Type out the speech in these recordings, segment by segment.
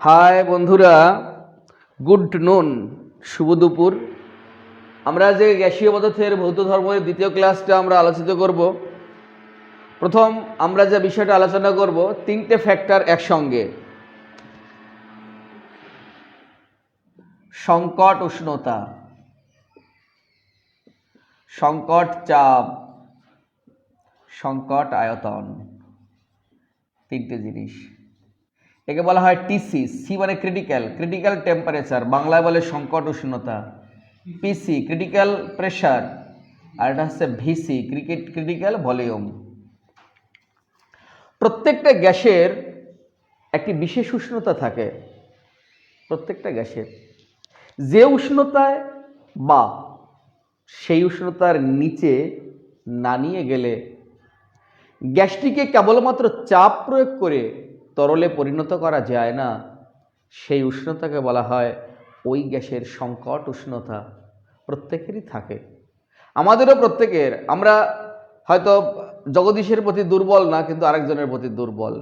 High বন্ধুরা, good নুন, শুভ দুপুর। আমরা যে গ্যাসীয় পদার্থের ভৌত ধর্মের দ্বিতীয় ক্লাসটা আমরা আলোচিত করব। প্রথম আমরা যে বিষয়টা আলোচনা করব, তিনটে ফ্যাক্টর একসঙ্গে: সংকট উষ্ণতা, সংকট চাপ, সংকট আয়তন। তিনটে জিনিস, একে বলা হয় টিসি। সি মানে ক্রিটিক্যাল টেম্পারেচার, বাংলায় বলে সংকট উষ্ণতা। পিসি ক্রিটিক্যাল প্রেশার, আর এটা হচ্ছে ভিসি ক্রিটিক্যাল ভলিউম। প্রত্যেকটা গ্যাসের একটি বিশেষ উষ্ণতা থাকে। প্রত্যেকটা গ্যাসের যে উষ্ণতায় বা সেই উষ্ণতার নিচে না নিয়ে গেলে গ্যাসটিকে কেবলমাত্র চাপ প্রয়োগ করে তরলে পরিণত করা যায় না, সেই উষ্ণতাকে বলা হয় ওই গ্যাসের সংকট উষ্ণতা। প্রত্যেকেরই থাকে, আমাদেরও প্রত্যেকের। আমরা হয়তো জগদীশের প্রতি দুর্বল না, কিন্তু আরেকজনের প্রতি দুর্বল।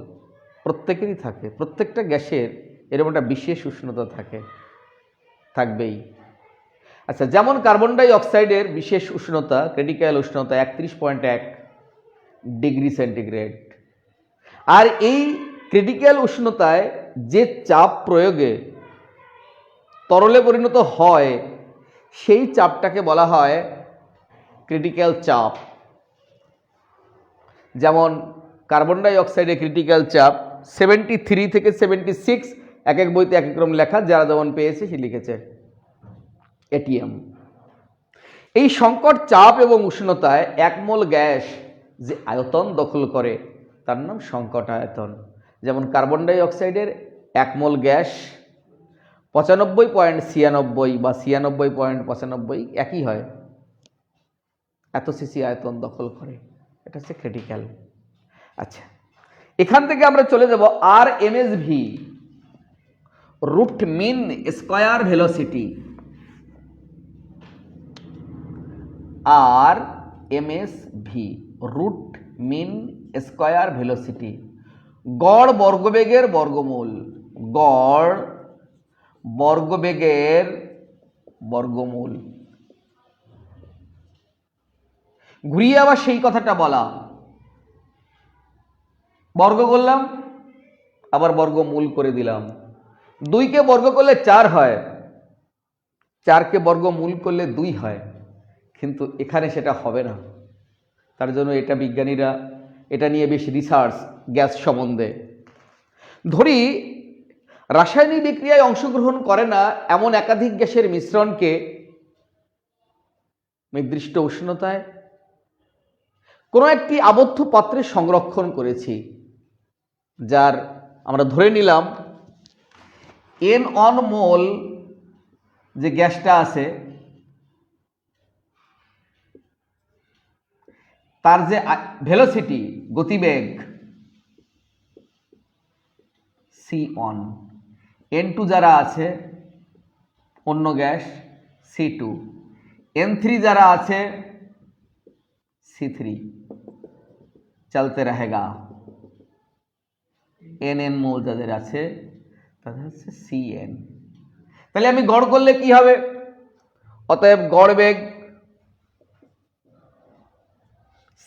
প্রত্যেকেরই থাকে, প্রত্যেকটা গ্যাসের এরকম একটা বিশেষ উষ্ণতা থাকবেই। আচ্ছা, যেমন কার্বন ডাই অক্সাইডের বিশেষ উষ্ণতা, ক্রিটিক্যাল উষ্ণতা 31.1 ডিগ্রি সেন্টিগ্রেড। আর এই ক্রিটিক্যাল উষ্ণতায় যে চাপ প্রয়োগে তরলে পরিণত হয়, সেই চাপটাকে বলা হয় ক্রিটিক্যাল চাপ। যেমন কার্বন ডাই অক্সাইডের ক্রিটিক্যাল চাপ 73 থেকে 76, এক এক বইতে এক এক রকম লেখা, যারা যেমন পেয়েছে সে লিখেছে এটিএম। এই সংকট চাপ এবং উষ্ণতায় এক মোল গ্যাস যে আয়তন দখল করে তার নাম সংকট আয়তন। যেমন কার্বন ডাই অক্সাইডের এক মোল গ্যাস 95.96 বা 96.95 একই হয়, এত সিসি আয়তন দখল করে। এটা হচ্ছে ক্রিটিক্যাল। আচ্ছা, এখান থেকে আমরা চলে যাব RMSV, root mean square velocity. RMSV, root mean square velocity, গড় বর্গবেগের বর্গমূল। গড় বর্গবেগের বর্গমূল। ঘুরিয়ে আবার সেই কথাটা বলা, বর্গ করলাম আবার বর্গমূল করে দিলাম। 2কে বর্গ করলে 4 হয়, 4কে বর্গমূল করলে 2 হয়, কিন্তু এখানে সেটা হবে না। তার জন্য এটা বিজ্ঞানীরা এটা নিয়ে বেশ রিসার্চ, গ্যাস সম্বন্ধে। ধরি রাসায়নিক বিক্রিয়ায় অংশগ্রহণ করে না এমন একাধিক গ্যাসের মিশ্রণকে নির্দিষ্ট উষ্ণতায় কোনো একটি আবদ্ধ পাত্রে সংরক্ষণ করেছি, যার আমরা ধরে নিলাম N1 মোল যে গ্যাসটা আছে তার যে ভেলোসিটি, গতিবেগ C1, N2 যারা আছে অন্য গ্যাস C2, N3 যারা আছে C3, চলতে रहेगा। NN মোল যাদের আছে তাদের হচ্ছে CN। তাহলে আমি গড় করলে কি হবে? অতএব গড় বেগ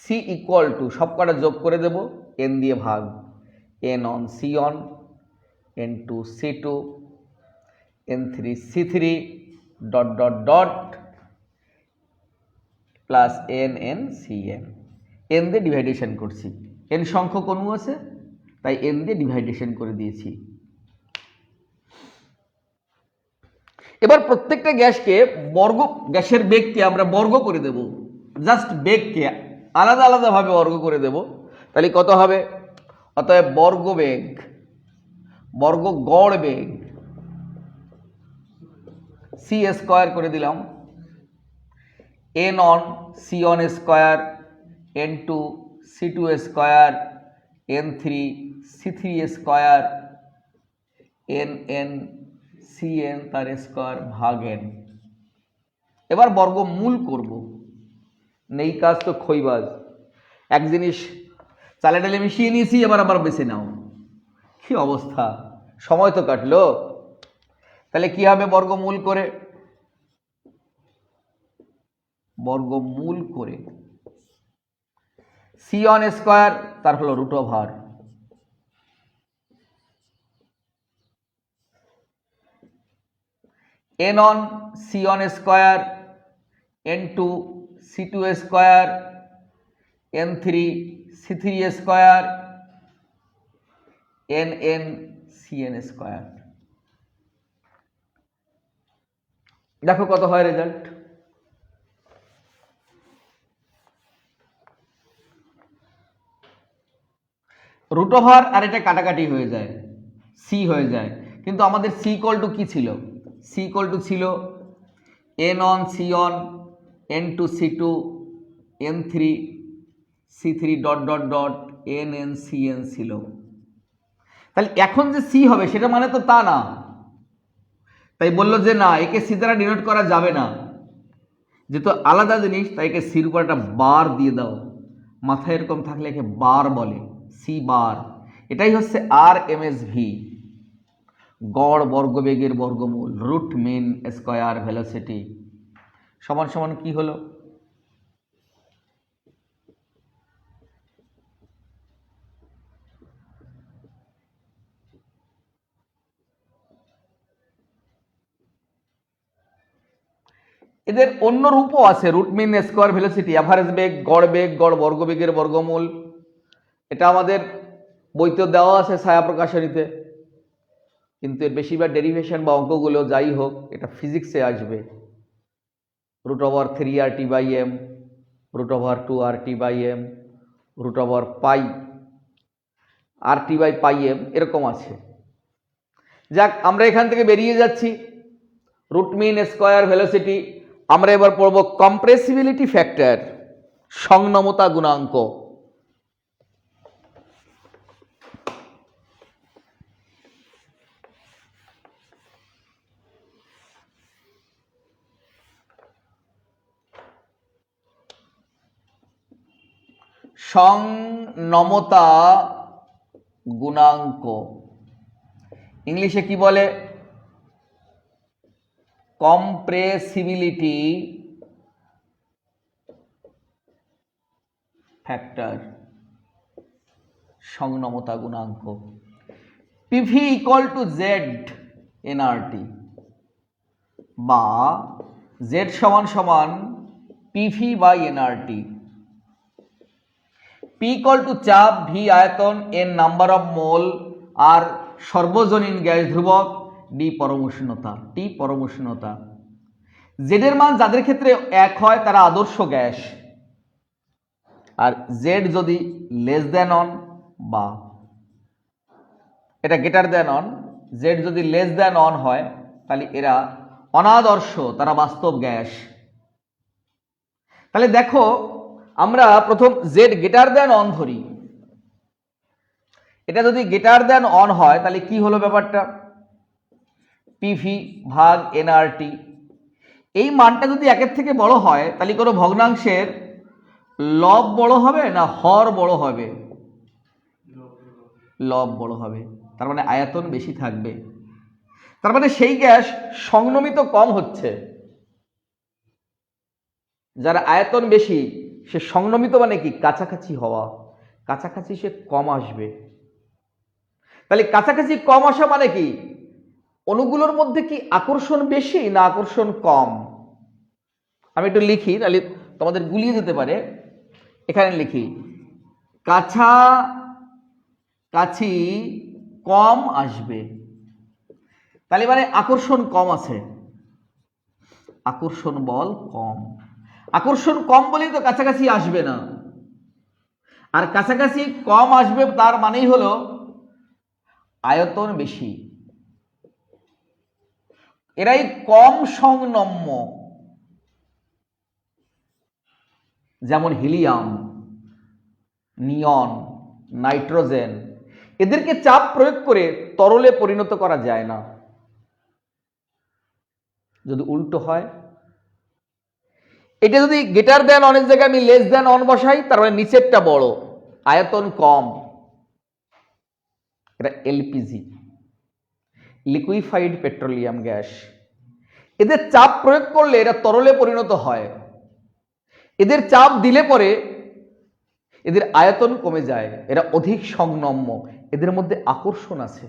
C ইকুয়াল টু, সব কটা যোগ করে দেব, N দিয়ে ভাগ, N1 C1, N2 C2, N3 C3 dot dot dot plus NN CN। N দিয়ে ডিভাইডেশন করছি, N সংখ্যক অণু আছে তাই N দিয়ে ডিভাইডেশন করে দিয়েছি। এবার প্রত্যেকটা গ্যাসকে গ্যাসের বেগকে আমরা বর্গ করে দেব, জাস্ট বেগকে আলাদা আলাদাভাবে বর্গ করে দেব। তাহলে কত হবে? অতএব বর্গবেগ, গড় বেগ C স্কয়ার করে দিলাম, N1 C1 square, N2 C2 square, N3 C3 square, NN CN তার স্কয়ার ভাগ N। এবার বর্গমূল করব, নেই কাজ তো খইবাজ। এক জিনিস চালে ডালে মিশিয়ে নিয়েছি, আবার বেছে নাও। কি অবস্থা! সময় তো কাটলো। তাহলে কি হবে? বর্গমূল করে সি অন স্কোয়ার, তার হলো root over n one c one square n two c two square n three c three square n n c n square. দেখো কত হয় রেজাল্ট। রুট ওভার আর এটা কাটাকাটি হয়ে যায়, সি হয়ে যায়, কিন্তু আমাদের সি ইকুয়াল টু কি ছিল? সি ইকুয়াল টু ছিল n one c one n two c two n three c three dot dot dot n n c n ছিল। তাহলে এখন যে সি হবে সেটা মানে তো তা না, তাই বললো যে না, একে সি দ্বারা ডিনোট করা যাবে না, যেহেতু আলাদা জিনিস তাই একে সির উপর একটা বার দিয়ে দাও। মাথায় এরকম থাকলে একে বার বলে, সি বার। এটাই হচ্ছে আর এম এস ভি, গড় বর্গবেগের বর্গমূল, রুট মিন স্কয়ার ভেলোসিটি সমান সমান কি হলো? এদের অন্য রূপও আছে, root mean square velocity, average বেগ, গড় বর্গবেগের বর্গমূল। এটা আমাদের বইতে দেওয়া আছে ছায়া প্রকাশনীতে, কিন্তু এর বেশিরভাগ ডেরিভেশন বা অঙ্কগুলো যাই হোক এটা ফিজিক্সে আসবে। Root over 3 RT by m, root over 2 RT by m, root over pi RT by pi m, এরকম আছে। যাক, আমরা এখান থেকে বেরিয়ে যাচ্ছি। Root mean square velocity. আমরা এবার পড়ব কম্প্রেসিবিলিটি ফ্যাক্টর, সংনমতা গুণাঙ্ক। সংনমতা গুণাঙ্ক ইংলিশে কি বলে? কম্প্রেসিবিলিটি ফ্যাক্টর, সংনমতা গুণাঙ্ক। PV equal to Z NRT, বা জেড সমান সমান PV by NRT. P equal to চাপ, ভি আয়তন, N number of mole, R সর্বজনীন গ্যাস ধ্রুবক, ডি পরম উষ্ণতা, টি পরম উষ্ণতা। জেডের মান যাদের ক্ষেত্রে 1 হয় তারা আদর্শ গ্যাস, আর জেড যদি লেস দেন অন বা এটা গ্রেটার দেন অন, জেড যদি লেস দেন অন হয় তাহলে এরা অনাদর্শ, তারা বাস্তব গ্যাস। তাহলে দেখো, আমরা প্রথম জেড গ্রেটার দেন অন ধরি। এটা যদি গ্রেটার দেন অন হয় তাহলে কি হলো ব্যাপারটা? পিভি ভাগ এনআরটি। এই মানটা যদি 1-এর থেকে বড় হয় তাহলে কোনো ভগ্নাংশের লব বড় হবে না হর বড় হবে? লব বড় হবে, তার মানে আয়তন বেশি থাকবে। তার মানে সেই গ্যাস সংনমিত কম হচ্ছে। যার আয়তন বেশি সে সংনমিত মানে কি? কাছাকাছি হওয়া, কাছাকাছি সে কম আসবে। তাহলে কাছাকাছি কম আসা মানে কি? অণুগুলোর মধ্যে কি আকর্ষণ বেশি না আকর্ষণ কম? আমি একটু লিখি, তাহলে তোমাদের গুলিয়ে যেতে পারে। এখানে লিখি কাছাকাছি কম আসবে, তাহলে মানে আকর্ষণ কম আছে, আকর্ষণ বল কম। আকর্ষণ কম বলেই তো কাছাকাছি আসবে না, আর কাছাকাছি কম আসবে তার মানেই হলো আয়তন বেশি। এরাই কম সংনম্য, যেমন হিলিয়াম, নিয়ন, নাইট্রোজেন। এদেরকে চাপ প্রয়োগ করে তরলে পরিণত করা যায় না। যদি উল্টো হয়, এটা যদি গ্রেটার দেন অনের জায়গায় আমি লেস দেন অন বসাই, তার মানে নিচেরটা বড়, আয়তন কম, এটা এলপিজি। Liquefied petroleum gas. এদের চাপ প্রয়োগ করলে এরা তরলে পরিণত হয়। এদের চাপ দিলে পরে এদের আয়তন কমে যায়, এরা অধিক সংনম্য, এদের মধ্যে আকর্ষণ আছে,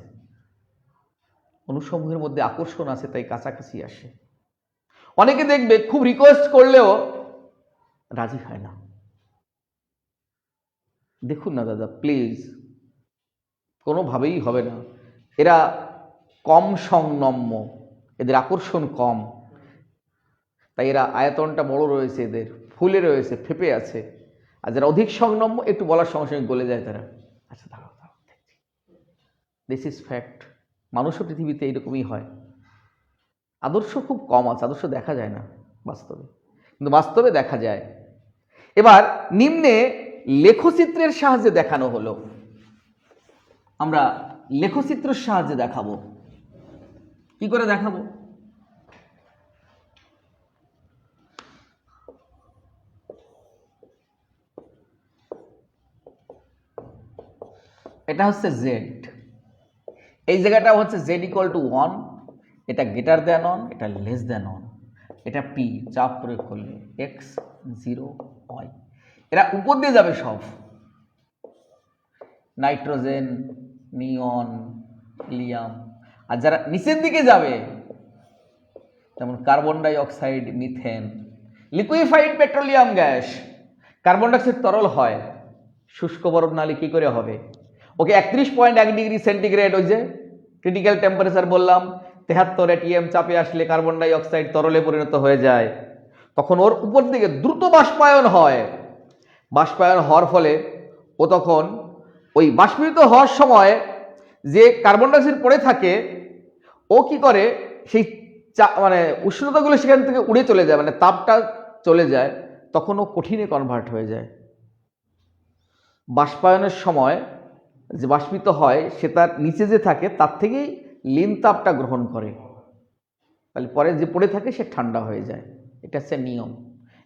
অণুসমূহের মধ্যে আকর্ষণ আছে, তাই কাছাকাছি আসে। অনেকে দেখবে খুব রিকোয়েস্ট করলেও রাজি হয় না। দেখুন না দাদা প্লিজ, কোনোভাবেই হবে না। এরা কম সংনম্য, এদের আকর্ষণ কম, তাই এরা আয়তনটা বড় রয়েছে, এদের ফুলে রয়েছে, ফেপে আছে। আর যারা অধিক সংনম্য একটু বলার সঙ্গে সঙ্গে গলে যায় তারা। আচ্ছা দাঁড়াও দাঁড়াও, দিস ইজ ফ্যাক্ট। মানুষও পৃথিবীতে এইরকমই হয়। আদর্শ খুব কম আছে, আদর্শ দেখা যায় না বাস্তবে, কিন্তু বাস্তবে দেখা যায়। এবার নিম্নে লেখচিত্রের সাহায্যে দেখানো হলো, আমরা লেখচিত্রের সাহায্যে দেখাবো। কি করে দেখাবো? এটা হচ্ছে জেড, এই জায়গাটা হচ্ছে জেড ইকুয়াল টু 1, এটা গ্রেটার দ্যান 1, এটা লেস দ্যান 1, এটা পি, চাপ প্রয়োগ করলে এক্স 0 ওয়াই। এরা উপর দিয়ে যাবে সব, নাইট্রোজেন, নিয়ন, হিলিয়াম। আর যারা নিচের দিকে যাবে যেমন carbon dioxide, methane, liquefied petroleum gas. Carbon dioxide তরল হয়, শুষ্ক বরফ নালি কি করে হবে? ওকে 31.1 ডিগ্রি সেন্টিগ্রেড, ওই যে ক্রিটিক্যাল টেম্পারেচার বললাম, 73 ATM চাপে আসলে কার্বন ডাই অক্সাইড তরলে পরিণত হয়ে যায়। তখন ওর উপর দিকে দ্রুত বাষ্পায়ন হয়। বাষ্পায়ন হওয়ার ফলে ও তখন ওই বাষ্পীভূত হওয়ার সময় যে কার্বন ডাইঅক্সাইড পড়ে থাকে, ও কি করে সেই মানে উষ্ণতাগুলো সেখান থেকে উড়ে চলে যায়, মানে তাপটা চলে যায়, তখন ও কঠিনে কনভার্ট হয়ে যায়। বাষ্পায়নের সময় যে বাষ্পিত হয় সে তার নিচে যে থাকে তার থেকেই লিন তাপটা গ্রহণ করে, তাহলে পরে যে পড়ে থাকে সে ঠান্ডা হয়ে যায়। এটা হচ্ছে নিয়ম।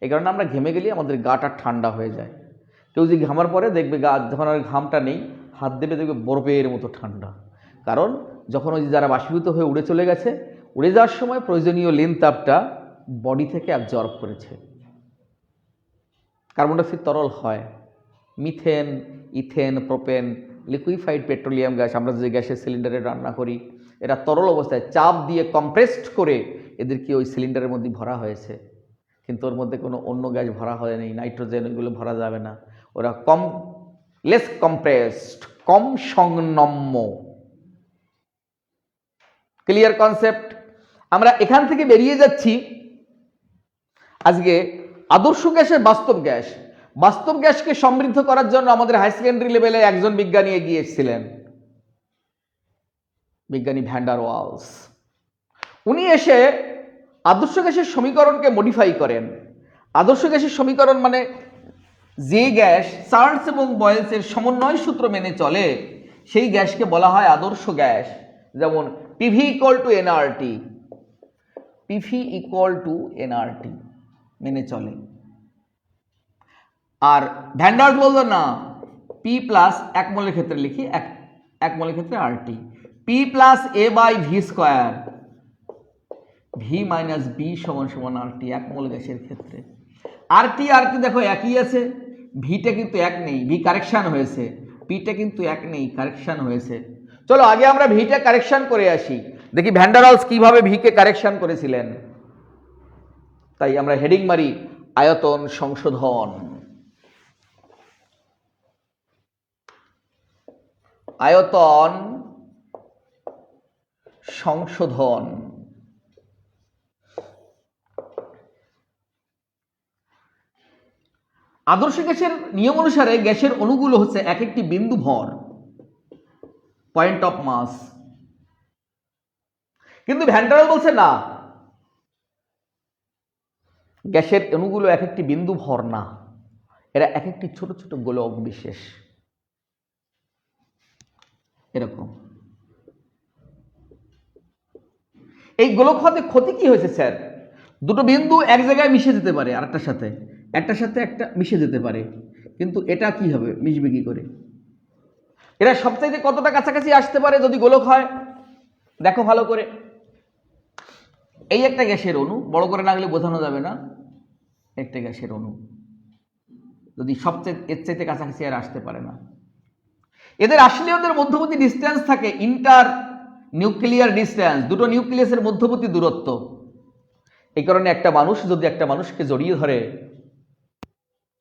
এই কারণে আমরা ঘেমে গেলে আমাদের গাটা ঠান্ডা হয়ে যায়। কেউ যদি ঘামার পরে দেখবে গা যখন আর ঘামটা নেই, হাত দেবে দেখবে বরফের মতো ঠান্ডা। কারণ যখন ওই যারা বাষ্পীভূত হয়ে উড়ে চলে গেছে, উড়ে যাওয়ার সময় প্রয়োজনীয় লিন তাপটা বডি থেকে অ্যাবজর্ব করেছে। কার্বন ডাইঅক্সাইড তরল হয়। Methane, ethane, propane, liquefied petroleum gas, আমরা যে গ্যাসের সিলিন্ডারে রান্না করি, এরা তরল অবস্থায় চাপ দিয়ে কম্প্রেসড করে এদেরকে ওই সিলিন্ডারের মধ্যে ভরা হয়েছে, কিন্তু ওর মধ্যে কোনো অন্য গ্যাস ভরা হয়নি, নাইট্রোজেন ওইগুলো ভরা যাবে না। ওরা লেস কম্প্রেসড, কম সংনম্য। Clear concept? আমরা এখান থেকে বেরিয়ে যাচ্ছি আজকে আদর্শ গ্যাসের বাস্তব গ্যাস। বাস্তব গ্যাসকে সমৃদ্ধ করার জন্য আমাদের হাই সেকেন্ডারি লেভেলে একজন বিজ্ঞানী এগিয়ে এসেছিলেন, বিজ্ঞানী ভ্যান ডার ওয়ালস। উনি এসে আদর্শ গ্যাসের সমীকরণকে মডিফাই করেন। আদর্শ গ্যাসের সমীকরণ মানে যে গ্যাস চার্লস এবং বয়েলসের সমন্বয় সূত্র মেনে চলে সেই গ্যাসকে বলা হয় আদর্শ গ্যাস। যেমন PV equal two nRT, PV equal two nRT মেনে চলে। আর ভ্যান ডার ওয়ালস বলতো না, পি প্লাস এক মোলের ক্ষেত্রে লিখি, এক মোলের ক্ষেত্রে RT, P plus A by V square, V minus B সমান সমান আরটি এক মোল গ্যাসের ক্ষেত্রে। আরটি আরটি দেখো একই আছে, ভিটা কিন্তু এক নেই, ভি কারেকশন হয়েছে, পিটা কিন্তু এক নেই, কারেকশন হয়েছে। চলো আগে আমরা ভিটা কারেকশন করে আসি, দেখি ভ্যান ডার ওয়ালস কিভাবে ভিকে কারেকশন করেছিলেন। তাই আমরা হেডিং মারি আয়তন সংশোধন। আয়তন সংশোধন। আদর্শ গ্যাসের নিয়ম অনুসারে গ্যাসের অণুগুলো হচ্ছে এক একটি বিন্দু ভর, পয়েন্ট অফ মাস। কিন্তু ভ্যান ডার ওয়ালস বলছে না, গ্যাসের অণুগুলো এক একটি বিন্দু ভর না, এরা এক একটি ছোট ছোট গোলক বিশেষ, এরকম। এই গোলক হতে ক্ষতি কি হয়েছে স্যার? দুটো বিন্দু এক জায়গায় মিশে যেতে পারে, আর একটার সাথে একটা মিশে যেতে পারে, কিন্তু এটা কি হবে, মিশবে কি করে? এরা সবচাইতে কতটা কাছাকাছি আসতে পারে যদি গোলক হয়? দেখো ভালো করে, এই একটা গ্যাসের অণু, বড় করে না গেলে বোঝানো যাবে না, একটা গ্যাসের অণু যদি সবচেয়ে এর চাইতে কাছাকাছি আর আসতে পারে না। এদের আসলে ওদের মধ্যবর্তী ডিস্টেন্স থাকে ইন্টার নিউক্লিয়ার ডিস্টেন্স, দুটো নিউক্লিয়াসের মধ্যবর্তী দূরত্ব। এই কারণে একটা মানুষ যদি একটা মানুষকে জড়িয়ে ধরে,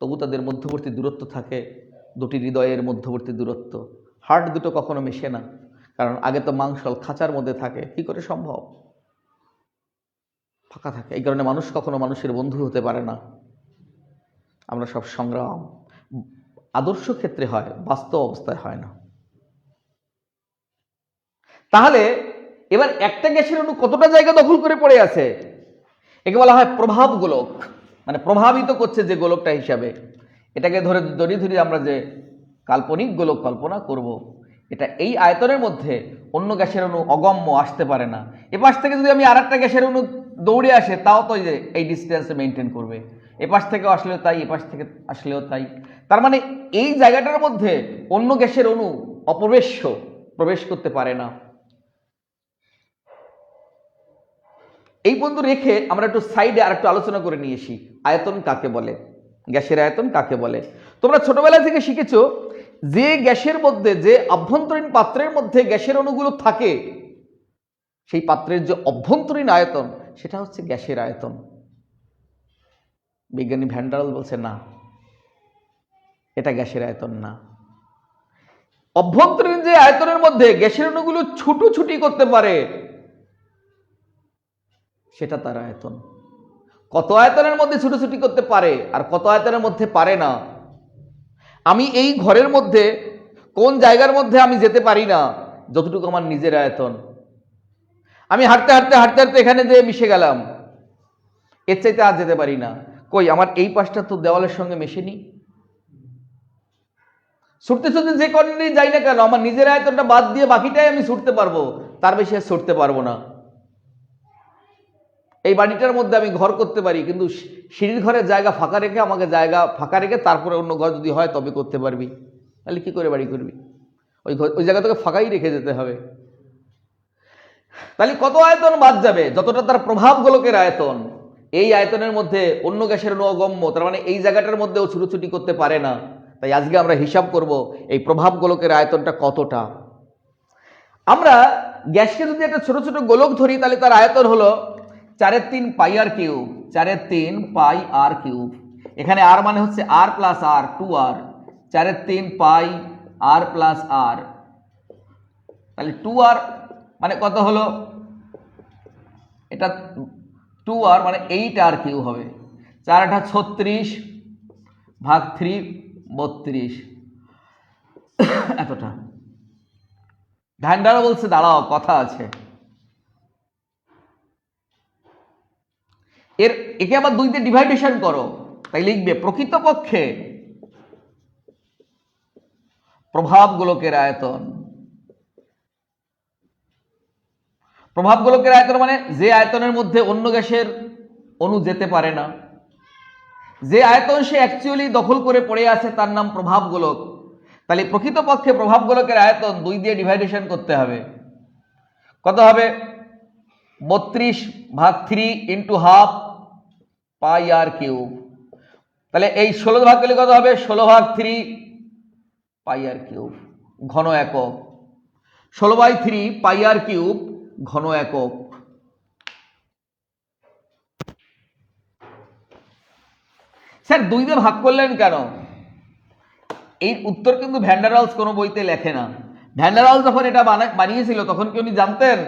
তবু তাদের মধ্যবর্তী দূরত্ব থাকে দুটি হৃদয়ের মধ্যবর্তী দূরত্ব। হার্ট দুটো কখনো মেশে না, কারণ আগে তো মাংসল খাঁচার মধ্যে থাকে, কি করে সম্ভব? ফাঁকা থাকে। এই কারণে মানুষ কখনো মানুষের বন্ধু হতে পারে না। আমরা সব সংগ্রাম আদর্শ ক্ষেত্রে হয়, বাস্তব অবস্থায় হয় না। তাহলে এবার একটা গ্যাসের অণু কতটা জায়গা দখল করে পড়ে আছে, একে বলা হয় প্রভাব গোলক, মানে প্রভাবিত করছে যে গোলকটা হিসাবে। এটাকে ধরে ধরে আমরা যে কাল্পনিক গোলক কল্পনা করব, এটা এই আয়তনের মধ্যে অন্য গ্যাসের অণু অগম্য আসতে পারে না। এপাশ থেকে যদি আমি আর একটা গ্যাসের অণু দৌড়ে আসে, তাও তো এই ডিস্টেন্স মেনটেন করবে। এপাশ থেকে আসলেও তাই, এপাশ থেকে আসলেও তাই। তার মানে এই জায়গাটার মধ্যে অন্য গ্যাসের অণু অপ্রবেশ্য, প্রবেশ করতে পারে না। এই পর্যন্ত রেখে আমরা একটু সাইডে আর একটু আলোচনা করে নিয়ে আসি, আয়তন কাকে বলে, গ্যাসের আয়তন কাকে বলে। তোমরা ছোটবেলা থেকে শিখেছো যে গ্যাসের মধ্যে, যে আভ্যন্তরীণ পাত্রের মধ্যে গ্যাসের অণুগুলো থাকে, সেই পাত্রের যে অভ্যন্তরীণ আয়তন, সেটা হচ্ছে গ্যাসের আয়তন। বিজ্ঞানী ভ্যান্ডারল বলছে না, এটা গ্যাসের আয়তন না। অভ্যন্তরীণ যে আয়তনের মধ্যে গ্যাসের অণুগুলো ছুটোছুটি করতে পারে, সেটা তার আয়তন। কত আয়তনের মধ্যে ছুটোছুটি করতে পারে আর কত আয়তনের মধ্যে পারে না, আমি এই ঘরের মধ্যে কোন জায়গার মধ্যে আমি যেতে পারি না, যতটুকু আমার নিজের আয়তন। আমি হাঁটতে হাঁটতে হাঁটতে হাঁটতে এখানে যেয়ে মিশে গেলাম, এর চাইতে আর যেতে পারি না। কই, আমার এই পাশটা তো দেওয়ালের সঙ্গে মেশেনি। ছুটতে ছুটতে যে কর্নারে যাই না কেন, আমার নিজের আয়তনটা বাদ দিয়ে বাকিটাই আমি ছুটতে পারবো, তার বেশি আর ছুটতে পারবো না। এই বাড়িটার মধ্যে আমি ঘর করতে পারি, কিন্তু সিঁড়ির ঘরের জায়গা ফাঁকা রেখে, আমাকে জায়গা ফাঁকা রেখে তারপরে অন্য ঘর যদি হয় তবে করতে পারবি। তাহলে কি করে বাড়ি করবি? ওই জায়গা তোকে ফাঁকাই রেখে যেতে হবে। তাহলে কত আয়তন বাদ যাবে? যতটা তার প্রভাব গোলকের আয়তন। এই আয়তনের মধ্যে অন্য গ্যাসের অণু অগম্য, তার মানে এই জায়গাটার মধ্যেও ছুটোছুটি করতে পারে না। তাই আজকে আমরা হিসাব করব এই প্রভাব গোলকের আয়তনটা কতটা। আমরা গ্যাসকে যদি একটা ছোট ছোট গোলক ধরি, তাহলে তার আয়তন হলো 4/3 পাই আর কিউব, 4/3 পাই আর কিউব। এখানে আর মানে হচ্ছে আর প্লাস আর, 2r, 4/3 পাই আর প্লাস আর। তাহলে 2r মানে কত হলো? এটা 2r মানে 8r কিউ হবে। 4 × 36 ভাগ 3 32, এতটা। ভ্যান্ডারও বলছে দাঁড়াও, কথা আছে। একে আবার 2 দিয়ে ডিভাইডেশন করো, তাই লিখবে প্রকৃতপক্ষে প্রভাব গোলকের আয়তন। প্রভাব গোলকের আয়তন মানে যে আয়তনের মধ্যে অন্য গ্যাসের অণু যেতে পারে না, যে আয়তন সে অ্যাকচুয়ালি দখল করে পড়ে আছে, তার নাম প্রভাব গোলক। তাহলে প্রকৃতপক্ষে প্রভাব গোলকের আয়তন 2 দিয়ে ডিভাইডেশন করতে হবে। কত হবে? 32 ভাগ 3 ইন্টু হাফ পাই আর কিউব। তাহলে এই 16 ভাগ করলে কত হবে? 16 ভাগ 3 পাই আর কিউব ঘন একক। 16/3 পাই আর কিউব ঘন একক। স্যার 2 দিয়ে ভাগ করলেন কেন? এই উত্তর কিন্তু ভ্যান্ডারওয়ালস কোনো বইতে লেখে না। ভ্যান্ডারওয়ালস যখন এটা বানিয়েছিল, তখন কি উনি জানতেন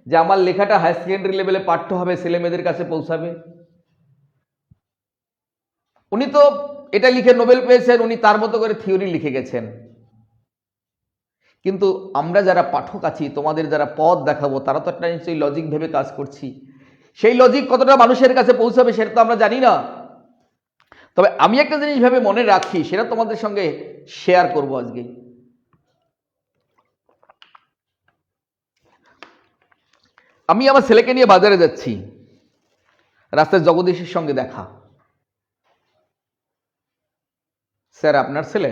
যে আমার লেখাটা হায়ার সেকেন্ডারি লেভেলে পাঠ্য হবে, ছেলে মেয়েদের কাছে পৌঁছাবে? উনি তো এটা লিখে নোবেল পেয়েছেন, উনি তার মতো করে থিওরি লিখে গেছেন। কিন্তু আমরা যারা পাঠক আছি, তোমাদের যারা পথ দেখাবো, তারা তো একটা নিশ্চয়ই লজিক ভেবে কাজ করছি। সেই লজিক কতটা মানুষের কাছে পৌঁছাবে সেটা তো আমরা জানি না। তবে আমি একটা জিনিস ভেবে মনে রাখি, সেটা তোমাদের সঙ্গে শেয়ার করব আজকে। আমি আমার ছেলেকে নিয়ে বাজারে যাচ্ছি, রাস্তায় জগদীশের সঙ্গে দেখা। স্যার আপনার ছেলে?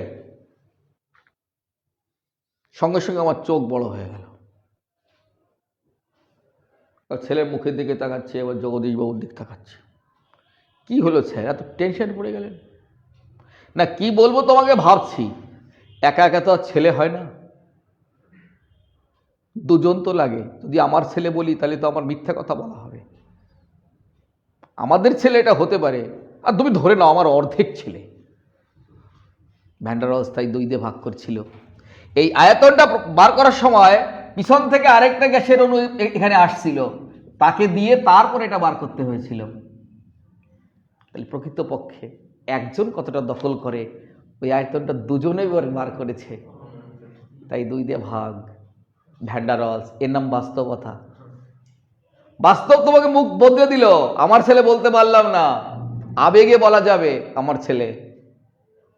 সঙ্গে সঙ্গে আমার চোখ বড় হয়ে গেল। ছেলের মুখের দিকে তাকাচ্ছে, এবার জগদীশ বাবুর দিকে তাকাচ্ছে। কি হলো স্যার, এত টেনশন পড়ে গেলেন? না কি বলবো তোমাকে ভাবছি, একা একা তো আর ছেলে হয় না, দুজন তো লাগে। যদি আমার ছেলে বলি তাহলে তো আমার মিথ্যা কথা বলা হবে। আমাদের ছেলে এটা হতে পারে, আর তুমি ধরে নাও আমার অর্ধেক ছেলে। ভ্যান ডার ওয়ালস তাই 2 দিয়ে ভাগ করছিল। এই আয়তনটা বার করার সময় পিছন থেকে আরেকটা গ্যাসের অণু এখানে আসছিল, তাকে দিয়ে তারপর এটা বার করতে হয়েছিল। তাহলে প্রকৃতপক্ষে একজন কতটা দখল করে, ওই আয়তনটা দুজনে বার করেছে, তাই 2 দিয়ে ভাগ। ভ্যান ডার ওয়ালস, এর নাম বাস্তবতা। বাস্তব তোমাকে মুখ বদলে দিল, আমার ছেলে বলতে পারলাম না, আবেগে বলা যাবে আমার ছেলে,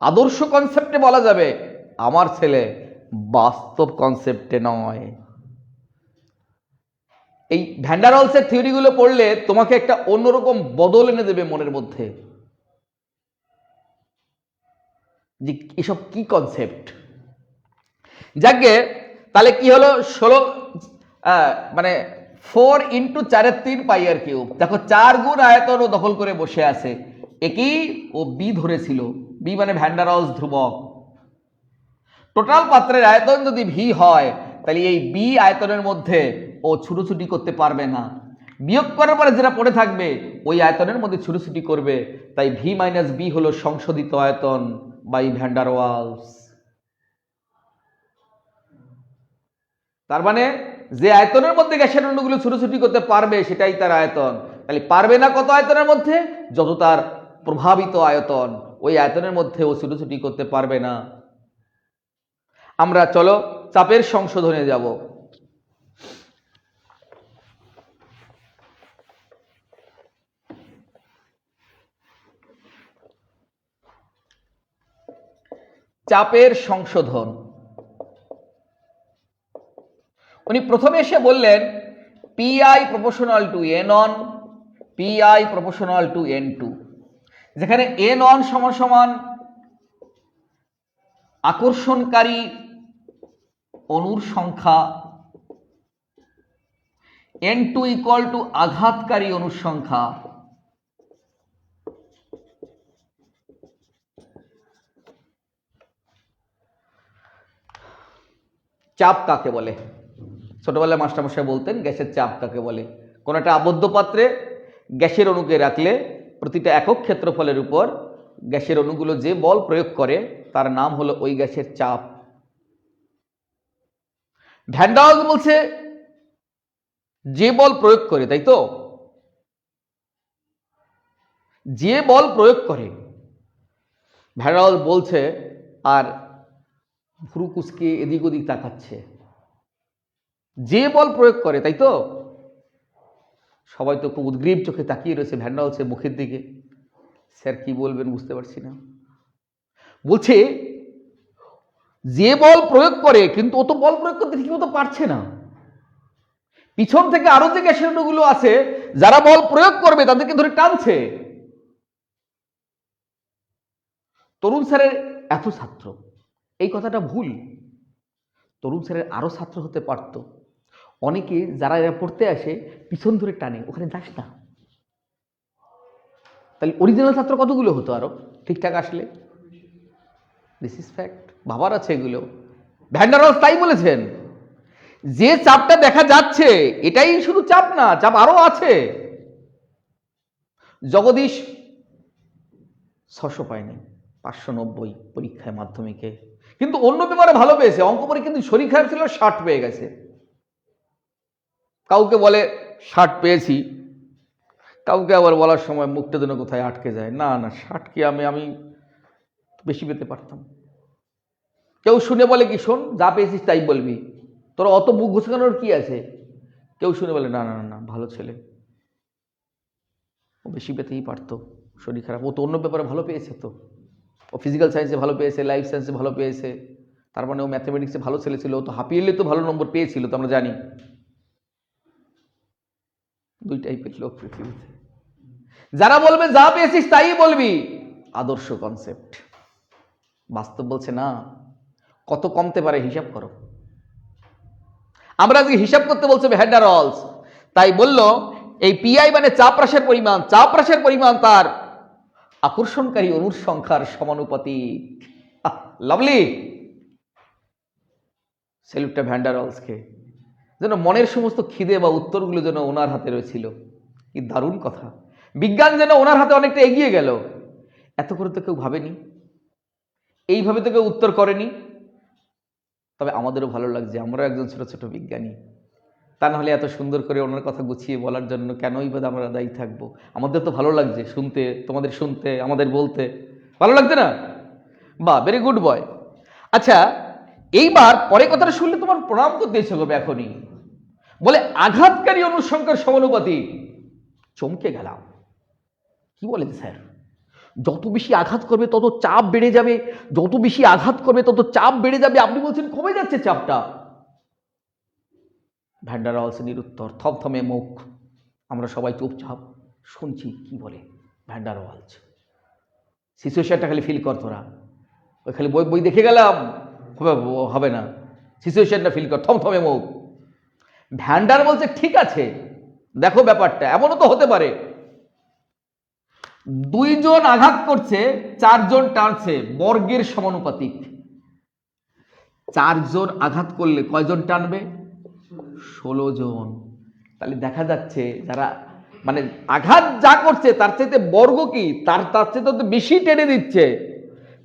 আদর্শ কনসেপ্টে বলা যাবে আমার ছেলে, বাস্তব কনসেপ্টে নয়। এই ভ্যান ডার ওয়ালসের থিওরিগুলো পড়লে তোমাকে একটা অন্যরকম বদল এনে দেবে মনের মধ্যে, যে এসব কি কনসেপ্ট। যাকে তাহলে কি হলো, 16 মানে 4 × 4 × 3 π r³ দেখো 4 গুণ আয়তন ও দখল করে বসে আছে। একই ও বি ধরেছিল, বি মানে ভ্যান ডার ওয়ালস ধ্রুবক। টোটাল পাত্রের আয়তন যদি ভি হয়, তাহলে এই বি আয়তনের মধ্যে ও ছুটোছুটি করতে পারবে না, বিয়োগ করার পরে যেটা পড়ে থাকবে ওই আয়তনের মধ্যে ছুটোছুটি করবে। তাই ভি মাইনাস বি হলো সংশোধিত আয়তন বাই ভ্যান ডার ওয়ালস। তার মানে যে আয়তনের মধ্যে গ্যাসের অণুগুলো ছুটোছুটি করতে পারবে সেটাই তার আয়তন। তাহলে পারবে না কত আয়তনের মধ্যে, যত তার প্রভাবিত আয়তন, ওই আয়তনের মধ্যে ও ছুটোছুটি করতে পারবে না। আমরা চলো চাপের সংশোধনে যাব। চাপের সংশোধন, উনি প্রথমে এসে বললেন PI proportional to n1, PI proportional to n2, যেখানে n1 সমান সমান আকর্ষণকারী অণুর সংখ্যা, n2 ইকুয়াল টু আঘাতকারী অণুর সংখ্যা। চাপ কাকে বলে? ছোটবেলায় মাস্টারমশাই বলতেন গ্যাসের চাপ কাকে বলে। কোনো একটা আবদ্ধ পাত্রে গ্যাসের অণুকে রাখলে প্রতিটা একক ক্ষেত্রফলের উপর গ্যাসের অণুগুলো যে বল প্রয়োগ করে তার নাম হলো ওই গ্যাসের চাপ। ভ্যান ডার ওয়ালস বলছে যে বল প্রয়োগ করে, তাই তো, যে বল প্রয়োগ করে, ভ্যান ডার ওয়ালস বলছে, আর ভুরু কুচকে এদিক ওদিক তাকাচ্ছে, যে বল প্রয়োগ করে, তাই তো। সবাই তো খুব উদ্গ্রীব চোখে তাকিয়ে রয়েছে ভ্যান ডার ওয়ালসের মুখের দিকে। স্যার কি বলবেন বুঝতে পারছি না। বলছে যে বল প্রয়োগ করে, কিন্তু ও তো বল প্রয়োগ করতে ঠিক মতো পারছে না। পিছন থেকে আরো যে গ্যাসের অণুগুলো আছে যারা বল প্রয়োগ করবে তাদেরকে ধরে টানছে। তরুণ স্যারের এত ছাত্র, এই কথাটা ভুল। তরুণ স্যারের আরো ছাত্র হতে পারত। অনেকে যারা এরা পড়তে আসে পিছন ধরে টানে, ওখানে যাস না। তাহলে অরিজিনাল ছাত্র কতগুলো হতো আরো ঠিকঠাক আসলে? দিস ইজ ফ্যাক্ট, ভাবার আছে এগুলো। ভ্যান ডার ওয়ালস তাই বলেছেন, যে চাপটা দেখা যাচ্ছে এটাই শুধু চাপ না, চাপ আরো আছে। জগদীশ 600 পায়নি, 590 পরীক্ষায় মাধ্যমিকে, কিন্তু অন্য পেপারে ভালো পেয়েছে। অঙ্ক পরীক্ষা কিন্তু শরীর খারাপ ছিল, 60 পেয়ে গেছে। কাউকে বলে 60 পেয়েছি, কাউকে আবার বলার সময় মুখটা যেন কোথায় আটকে যায়, না না 60 কি আমি বেশি পেতে পারতাম। কেউ শুনে বলে কি, শোন যা পেয়েছিস তাই বলবি, তোর অত মুখ ঘুষানোর কি আছে। কেউ শুনে বলে না না না ভালো ছেলে, ও বেশি পেতেই পারতো, শরীর খারাপ, ও তো অন্য ব্যাপারে ভালো পেয়েছে, তো ও ফিজিক্যাল সায়েন্সে ভালো পেয়েছে, লাইফ সায়েন্সে ভালো পেয়েছে, তার মানে ও ম্যাথমেটিক্সে ভালো ছেলে ছিল, ও তো হাফ ইয়ারলি তো ভালো নম্বর পেয়েছিল, তো আমরা জানি। 2 টাইপের লোক পৃথিবীতে। যারা বলবে যা পেয়েছিস তাই বলবি, আদর্শ কনসেপ্ট। বাস্তব বলছে না, কত কমতে পারে হিসাব করো। আমরা আজকে হিসাব করতে বলছে ভ্যান ডার ওয়ালস, তাই বলল এই পিআই মানে চাপ হ্রাসের পরিমাণ তার আকর্ষণকারী অণুর সংখ্যার সমানুপাতিক। লাভলি, সেলুটটা ভ্যান ডার ওয়ালসকে। যেন মনের সমস্ত খিদে বা উত্তরগুলো যেন ওনার হাতে রয়েছিল। কি দারুণ কথা, বিজ্ঞান যেন ওনার হাতে অনেকটা এগিয়ে গেল। এত করে তো কেউ ভাবেনি, এইভাবে তো কেউ উত্তর করেনি। তবে আমাদেরও ভালো লাগছে, আমরাও একজন ছোট ছোট বিজ্ঞানী। তা নাহলে এত সুন্দর করে ওনার কথা গুছিয়ে বলার জন্য কেনই বা আমরা দায়ী থাকবো? আমাদের তো ভালো লাগছে শুনতে, তোমাদের শুনতে, আমাদের বলতে ভালো লাগছে না? বাহ, ভেরি গুড বয়। আচ্ছা, এইবার পরে কথাটা শুনলে তোমার প্রণাম করতে ইচ্ছে করবে এখনই। বলে আঘাতকারী অণুর সংখ্যার সমানুপাতিক। চমকে গেলাম, কি বলেন স্যার? যত বেশি আঘাত করবে তত চাপ বেড়ে যাবে, যত বেশি আঘাত করবে তত চাপ বেড়ে যাবে। আপনি বলছেন কমে যাচ্ছে চাপটা। ভ্যান ডার ওয়ালস নিরুত্তর, থমথমে মুখ। আমরা সবাই চুপচাপ শুনছি কি বলে ভ্যান ডার ওয়ালস। সিচুয়েশনটা খালি ফিল কর তোরা, ওই খালি বই বই দেখে গেলাম হবে না, সিচুয়েশনটা ফিল কর, থমথমে মুখ। ভ্যান ডার বলছে ঠিক আছে, দেখো ব্যাপারটা এমনও তো হতে পারে, দুইজন আঘাত করছে, চারজন টানছে, বর্গের সমানুপাতিক। চারজন আঘাত করলে কয়জন টানবে? 16 জন। তাহলে দেখা যাচ্ছে যারা মানে আঘাত যা করছে তার চাইতে বর্গ কি তার চাইতে তো বেশি টেনে দিচ্ছে।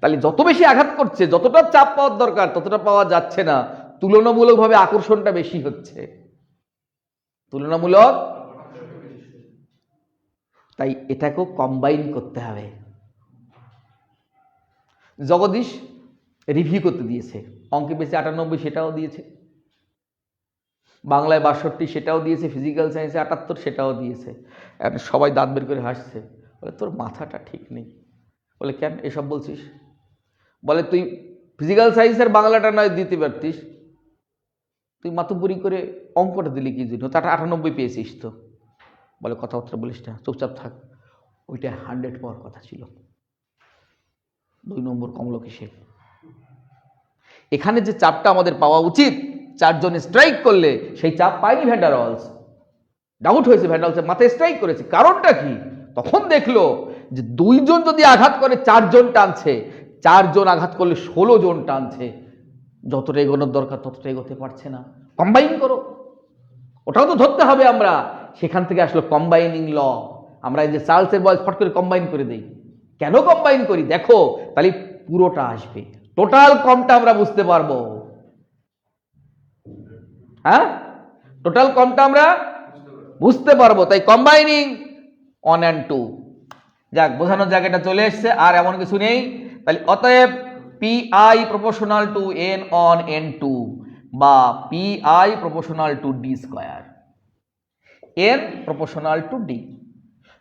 তাহলে যত বেশি আঘাত করছে, যতটা চাপ পাওয়ার দরকার ততটা পাওয়া যাচ্ছে না, তুলনামূলকভাবে আকর্ষণটা বেশি হচ্ছে, তুলনামূলক। তাই এটাকেও কম্বাইন করতে হবে। জগদীশ রিভিউ করতে দিয়েছে, অঙ্কে পেয়েছে 98, সেটাও দিয়েছে, বাংলায় 62, সেটাও দিয়েছে, ফিজিক্যাল সায়েন্সে 78, সেটাও দিয়েছে। সবাই দাঁত বের করে হাসছে, বলে তোর মাথাটা ঠিক নেই। বলে কেন এসব বলছিস? বলে তুই ফিজিক্যাল সায়েন্সের বাংলাটা নয় দিতে পারতিস, তুই মাতুব্বরি করে অঙ্কটা দিলি কি জন্য? তাটা 98 পেয়েছিস তো। বলে কথাবার্তা বলিস না, চুপচাপ থাক, ওইটা 100 পাওয়ার কথা ছিল, 2 নম্বর কমলো কিসে? এখানে যে চাপটা আমাদের পাওয়া উচিত, 4 জন স্ট্রাইক করলে সেই চাপ পায়নি ভ্যান ডার ওয়ালস। ডাউট হয়েছে, ভ্যান ডার ওয়ালসের মাথায় স্ট্রাইক করেছে, কারণটা কি? তখন দেখলো যে 2 জন যদি আঘাত করে 4 জন টানছে, 4 জন আঘাত করলে 16 জন টানছে। যতটা এগোনোর দরকার ততটা এগোতে পারছে না, কম্বাইন করো। ওটাও তো ধরতে হবে আমরা। সেখান থেকে আসলো কম্বাইনিং ল। আমরা এই যে চার্লসের বয়স ফট করে কম্বাইন করে দেই। কেন কম্বাইন করি? দেখো, তাহলে পুরোটা আসবে, টোটাল কমটা আমরা বুঝতে পারবো। হ্যাঁ, টোটাল কমটা আমরা বুঝতে পারবো। তাই কম্বাইনিং 1 and 2। যাক, বোঝানোর জায়গাটা চলে এসছে, আর এমন কিছু নেই। তাহলে অতএব PI proportional to n on n2 বা PI proportional to d square, n proportional to d।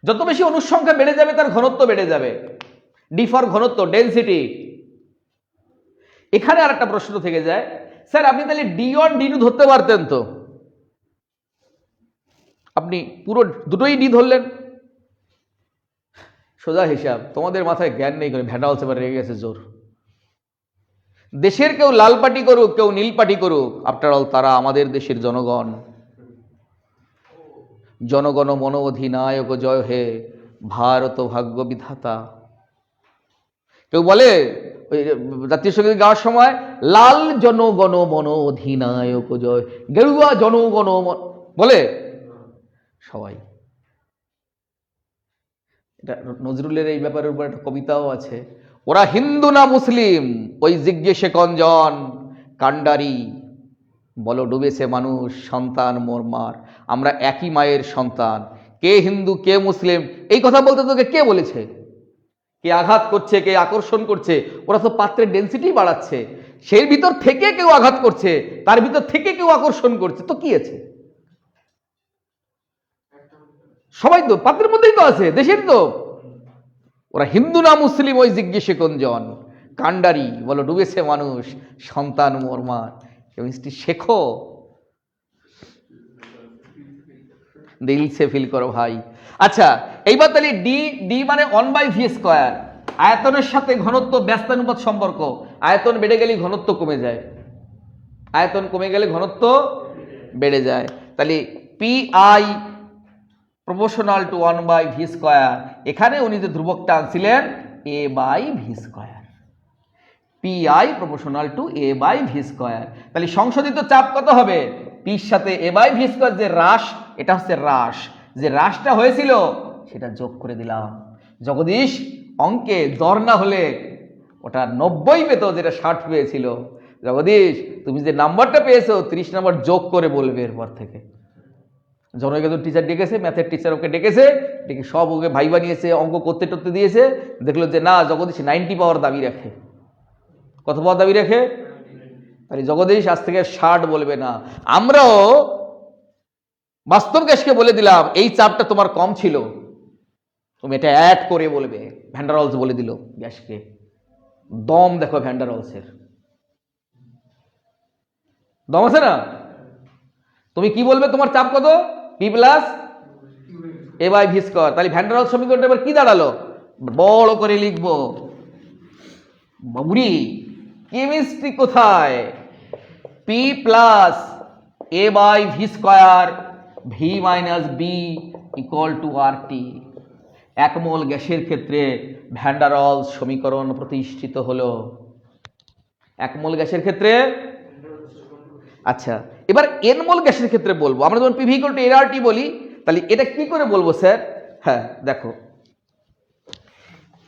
যত বেশি অণুর সংখ্যা বেড়ে যাবে তার ঘনত্ব বেড়ে যাবে। d ফর ঘনত্ব, ডেনসিটি। এখানে আর একটা প্রশ্ন থেকে যায়, স্যার আপনি তাহলে d1 d2 ধরতে পারতেন তো, আপনি পুরো দুটোই d ধরলেন। সোজা হিসাব, তোমাদের মাথায় জ্ঞান নেই, করে ভ্যান ডার ওয়ালস এবার রেগে গেছে জোর। দেশের কেউ লাল পাটি করুক, কেউ নীল পাটি করুক, আফটার অল তারা আমাদের দেশের জনগণ। জনগণ মন অধিনায়ক জয় হে, ভারত ভাগ্য বিধাতা। কেউ বলে ওই জাতীয় সঙ্গীত গাওয়ার সময়, লাল জনগণ মন অধিনায়ক জয়, গেরুয়া জনগণ বলে সবাই। এটা নজরুলের এই ব্যাপারের উপর একটা কবিতাও আছে। ওরা হিন্দু না মুসলিম, ওই জিজ্ঞেসে কঞ্জন কান্ডারি, বলো ডুবেছে মানুষ সন্তান মোরমার। আমরা একই মায়ের সন্তান, কে হিন্দু কে মুসলিম এই কথা বলতে তোকে কে বলেছে? কে আঘাত করছে, কে আকর্ষণ করছে? ওরা তো পাত্রের ডেন্সিটি বাড়াচ্ছে, সেই ভিতর থেকে কেউ আঘাত করছে, তার ভিতর থেকে কেউ আকর্ষণ করছে, তো কি আছে? সবাই তো পাত্রের মধ্যেই তো আছে, দেশের তো। ওরা হিন্দু না মুসলিম, ওই জিজ্ঞেসে কোনজন কান্ডারি, বলো ডুবেছে মানুষ সন্তান মোরমার। কেমিস্ট্রি শেখো, দিল সে ফিল করো ভাই। আচ্ছা, এইবার তাহলে ডি মানে 1/v স্কয়ার। আয়তনের সাথে ঘনত্ব ব্যস্তানুপাত সম্পর্ক। আয়তন বেড়ে গেলে ঘনত্ব কমে যায়, আয়তন কমে গেলে ঘনত্ব বেড়ে যায়। তাহলে P I proportional to 1/v²। এখানে উনি যে ধ্রুবকটা আনছিলেন a/v², P I proportional to a/v²। তাহলে সংশোধিত চাপ কত হবে? পির সাথে a/v² যে হ্রাস, এটা হচ্ছে হ্রাস, যে হ্রাসটা হয়েছিল সেটা যোগ করে দিলাম। জগদীশ অঙ্কে জ্বর না হলে ওটা 90 পেত, যেটা 60 পেয়েছিল। জগদীশ তুমি যে নাম্বারটা পেয়েছো 30 নাম্বার যোগ করে বলবে এরপর থেকে। জনকে তো টিচার ডেকেছে, ম্যাথের টিচার ওকে ডেকেছে, ডেকে সব ওকে ভাই বানিয়েছে, অঙ্ক করতে টরতে দিয়েছে, দেখলো যে না জগদীশ 90 পাওয়ার দাবি রাখে। কত পাওয়ার দাবি রাখে? তাহলে জগদীশ আজ থেকে 60 বলবে না। আমরাও বাস্তব গ্যাসকে বলে দিলাম এই চাপটা তোমার কম ছিল, তুমি এটা অ্যাড করে বলবে। ভ্যান্ডারওয়ালস বলে দিল গ্যাসকে, দম দেখো ভ্যান্ডারওয়ালসের, দম আছে না? তুমি কি বলবে তোমার চাপ কত? P plus a/v²। তাহলে ভ্যান্ডারওয়ালস সমীকরণটা এবার কি দাঁড়ালো? বড় করে লিখবো। বাবুরি কেমিস্ট্রি কোথায়? P plus a/v², v - b = RT। 1 মোল গ্যাসের ক্ষেত্রে ভ্যান্ডারওয়ালস সমীকরণ প্রতিষ্ঠিত হলো। 1 মোল গ্যাসের ক্ষেত্রে। আচ্ছা, এবার n মোল গ্যাসের ক্ষেত্রে বলবো। আমরা যখন PV = nRT বলি, তাহলে এটা কি করে বলবো স্যার? হ্যাঁ দেখো,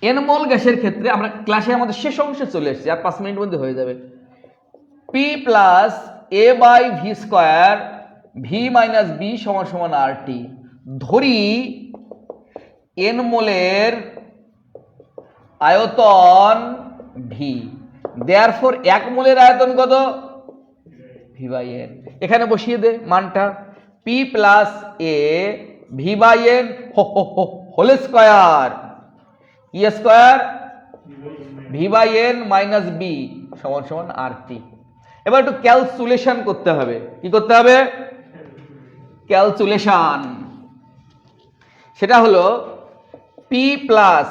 n মোল গ্যাসের ক্ষেত্রে আমরা ক্লাসে আমাদের শেষ অংশে চলে এসেছি, আর 5 মিনিট মধ্যে হয়ে যাবে। P plus a/v², v - b = RT। ধরি n মোলের আয়তন v, দেয়ারফর 1 মোলের আয়তন কত? v/n। এখানে বসিয়ে দে মানটা, p plus a v/n whole square, কি square? v/n minus b = RT। এবার একটু ক্যালকুলেশন করতে হবে। কি করতে হবে? ক্যালকুলেশন। সেটা হলো p plus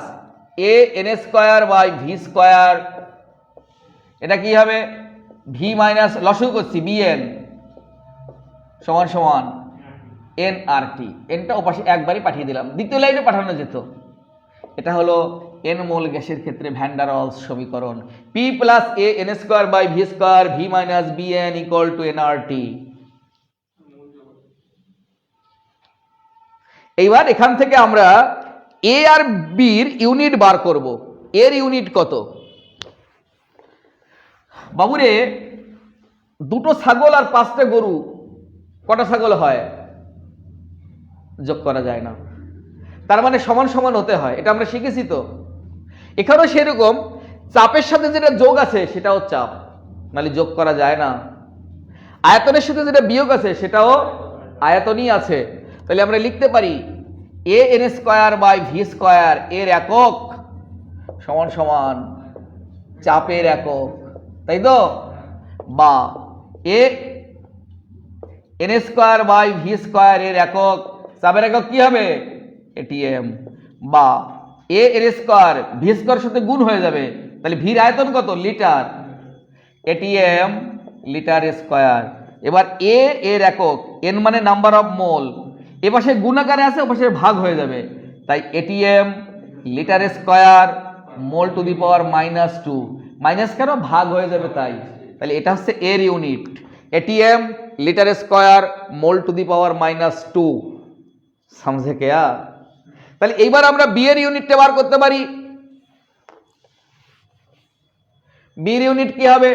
a n² / v², এটা কি হবে? v মাইনাস লসাগু করছি bn = nRT। এনটা ওপাশে একবারই পাঠিয়ে দিলাম, দ্বিতীয় লাইনে পাঠানো যেত। এটা হলো n মোল গ্যাসের ক্ষেত্রে ভ্যান্ডারওয়ালস সমীকরণ। p plus a n² / v², v - bn = nRT। এইবার এখান থেকে আমরা a আর b এর ইউনিট বার করব। এর ইউনিট কত? বাবুরে, দুটো ছাগল আর 5টা গরু, কটা ছাগল হয়? যোগ করা যায় না, তার মানে সমান সমান হতে হয়, এটা আমরা শিখেছি তো। এখানেও সেরকম চাপের সাথে যেটা যোগ আছে সেটাও চাপ, নাহলে যোগ করা যায় না। আয়তনের সাথে যেটা বিয়োগ আছে সেটাও আয়তনই আছে। তাহলে আমরা লিখতে পারি an² / v² এর একক = চাপের একক, তাই তো? বা an² / v² এর একক, চাপের একক কি হবে? atm। বা an² v² সাথে গুণ হয়ে যাবে, তাহলে ভির আয়তন কত? Litre, atm litre square. এবার a এর একক, n মানে নাম্বার অফ মোল, এ পাশে গুণাকারে আছে, ও পাশে ভাগ হয়ে যাবে, তাই atm litre square mole to the power -2। Minus কেন? ভাগ হয়ে যাবে তাই। তাহলে এটা হচ্ছে এর unit, atm litre square mole to the power -2। সমঝে কেয়া? তাহলে এইবার আমরা বি এর ইউনিটটা বার করতে পারি। বি এর ইউনিট কি হবে?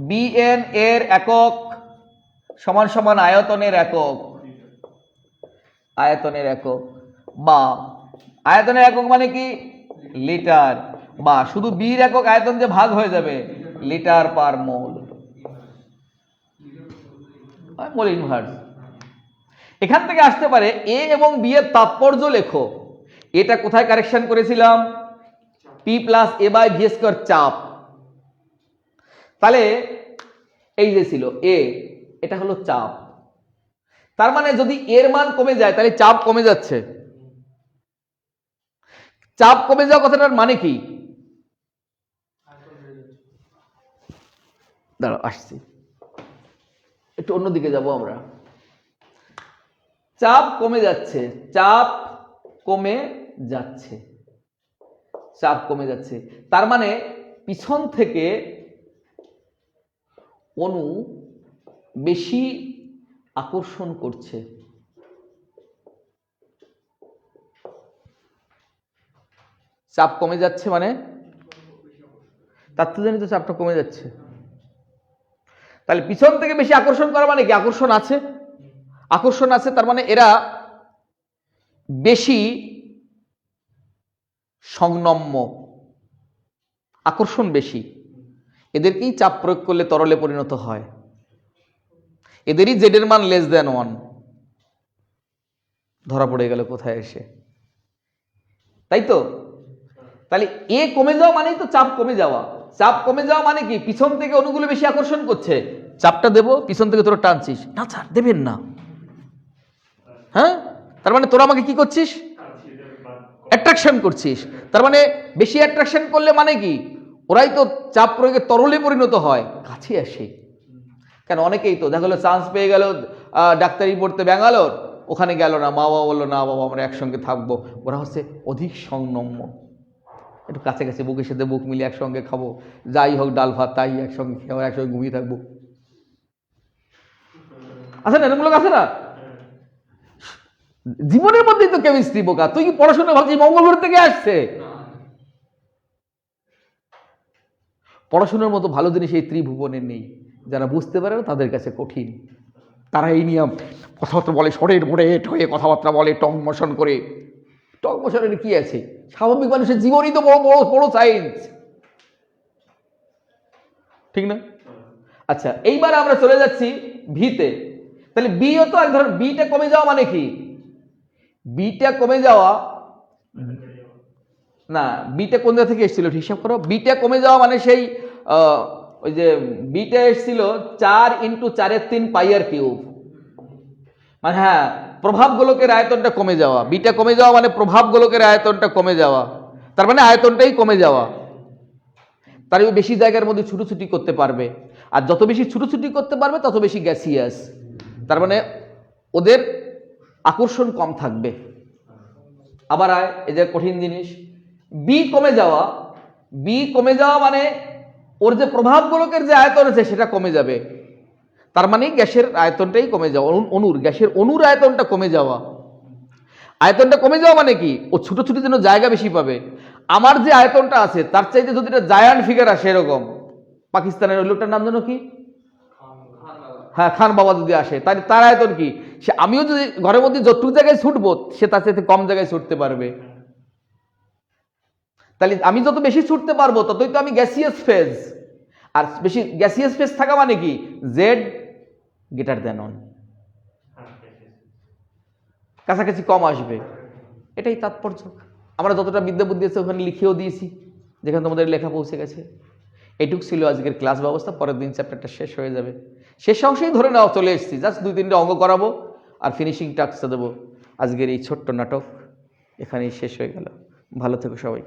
bn এর একক = আয়তনের একক, আয়তনের একক। বা আয়তনের একক মানে কি? লিটার। বা শুধু বি এর একক আয়তন যে ভাগ হয়ে যাবে, লিটার পার মোল, মোল ইনভার্স। এখান থেকে আসতে পারে এ এবং বি এর তাৎপর্য লেখো। এটা কোথায় কারেকশন করেছিলাম? p প্লাস a/v² চাপ। তাহলে এই যে ছিল এ, এটা হলো চাপ। তার মানে যদি এর মান কমে যায় তাহলে চাপ কমে যাচ্ছে। চাপ কমে যাওয়া কথাটার মানে কি? দাঁড়াও আসছি, একটু অন্যদিকে যাব আমরা। চাপ কমে যাচ্ছে, চাপ কমে যাচ্ছে, চাপ কমে যাচ্ছে। তার মানে পিছন থেকে অণু বেশি আকর্ষণ করছে। চাপ কমে যাচ্ছে মানে তাত্ত্বজনিত চাপটা কমে যাচ্ছে। তাহলে পিছন থেকে বেশি আকর্ষণ করা মানে কি? আকর্ষণ আছে, আকর্ষণ আছে। তার মানে এরা বেশি সংনম্য, আকর্ষণ বেশি। এদেরকেই চাপ প্রয়োগ করলে তরলে পরিণত হয়। এদেরই জেডের মান <1 ধরা পড়ে গেল কোথায় এসে, তাই তো? তাহলে এ কমে যাওয়া মানেই তো চাপ কমে যাওয়া। চাপ কমে যাওয়া মানে কি? পিছন থেকে অণুগুলো বেশি আকর্ষণ করছে। চাপটা দেবো, পিছন থেকে তোরা টানছিস, না স্যার দেবেন না, হ্যাঁ? তার মানে তোরা আমাকে কি করছিস? অ্যাট্রাকশন করছিস। তার মানে বেশি অ্যাট্রাকশন করলে মানে কি? ওরাই তো চাপ প্রয়োগে তরলে পরিণত হয়, কাছে আসে। কেন অনেকেই তো দেখা গেলো চান্স পেয়ে গেল ডাক্তারি পড়তে ব্যাঙ্গালোর, ওখানে গেল না, মা বাবা বললো না বাবা আমরা একসঙ্গে থাকবো। ওরা হচ্ছে অধিক সংনম্য, একটু কাছাকাছি বুকের সাথে বুক মিলে একসঙ্গে খাবো, যাই হোক ডাল ভাত তাই একসঙ্গে খেয়ে একসঙ্গে ঘুমিয়ে থাকবো। আছে না এরকম লোক? আছে না? জীবনের মধ্যেই তো কেমিস্ট্রি বোকা। তুই কি পড়াশোনা ভাবছিস মঙ্গলবার থেকে আসছে? পড়াশোনার মতো ভালো জিনিস এই ত্রিভুবনে নেই। যারা বুঝতে পারে না তাদের কাছে কঠিন। তারা এই নিয়ম কথাবার্তা বলে, সরের মোড়ে হয়ে কথাবার্তা বলে, টং মোশন করে। টং মোশনের কি আছে? স্বাভাবিক মানুষের জীবনই তো বড় বড় বড় সায়েন্স, ঠিক না? আচ্ছা, এইবার আমরা চলে যাচ্ছি ভিতে। তাহলে বিও তো এক ধরনের, বিটা কমে যাওয়া মানে কি? বিটা কমে যাওয়া না, বিটা কোন জায়গা থেকে এসেছিল হিসাব করো। বিটা কমে যাওয়া মানে সেই ওই যে বিটা এসেছিল 4 × 4⁵ πr³ মানে হ্যাঁ, প্রভাব গোলকের আয়তনটা কমে যাওয়া। বিটা কমে যাওয়া মানে প্রভাব গোলকের আয়তনটা কমে যাওয়া, তার মানে আয়তনটাই কমে যাওয়া। তার বেশি জায়গার মধ্যে ছুটোছুটি করতে পারবে, আর যত বেশি ছুটোছুটি করতে পারবে তত বেশি গ্যাসিয়াস, তার মানে ওদের আকর্ষণ কম থাকবে। আবার এই যে কঠিন জিনিস, বি কমে যাওয়া। বি কমে যাওয়া মানে ওর যে প্রভাব গোলকের যে আয়তন আছে সেটা কমে যাবে, তার মানে গ্যাসের আয়তনটাই কমে যাওয়া, অণুর গ্যাসের অণুর আয়তনটা কমে যাওয়া। আয়তনটা কমে যাওয়া মানে কি? ও ছোট ছোট যেন জায়গা বেশি পাবে। আমার যে আয়তনটা আছে তার চাইতে যদি একটা জায়ান্ট ফিগার আসে, এরকম পাকিস্তানের ওই লোকটার নাম যেন কি, হ্যাঁ খান বাবা যদি আসে, তাহলে তার আয়তন কি? সে আমিও যদি ঘরের মধ্যে যতটুকু জায়গায় ছুটবো সে তার চাইতে কম জায়গায় ছুটতে পারবে। তাহলে আমি যত বেশি ছুটতে পারবো ততই তো আমি গ্যাসিয়াস ফেজ। আর বেশি গ্যাসিয়াস ফেজ থাকা মানে কি? জেড গ্রেটার দ্যান 1, কাছাকাছি কম আসবে, এটাই তাৎপর্য। আমরা যতটা বিদ্যা বুদ্ধি আছে ওখানে লিখেও দিয়েছি, যেখানে তোমাদের লেখা পৌঁছে গেছে। এটুক ছিল আজকের ক্লাস ব্যবস্থা। পরের দিন চ্যাপ্টারটা শেষ হয়ে যাবে, শেষ অংশেই ধরে নেওয়া চলে এসেছি, জাস্ট 2-3টে অঙ্ক করাবো আর ফিনিশিং টাচটা দেবো। আজকের এই ছোট্ট নাটক এখানেই শেষ হয়ে গেল। ভালো থেকো সবাই।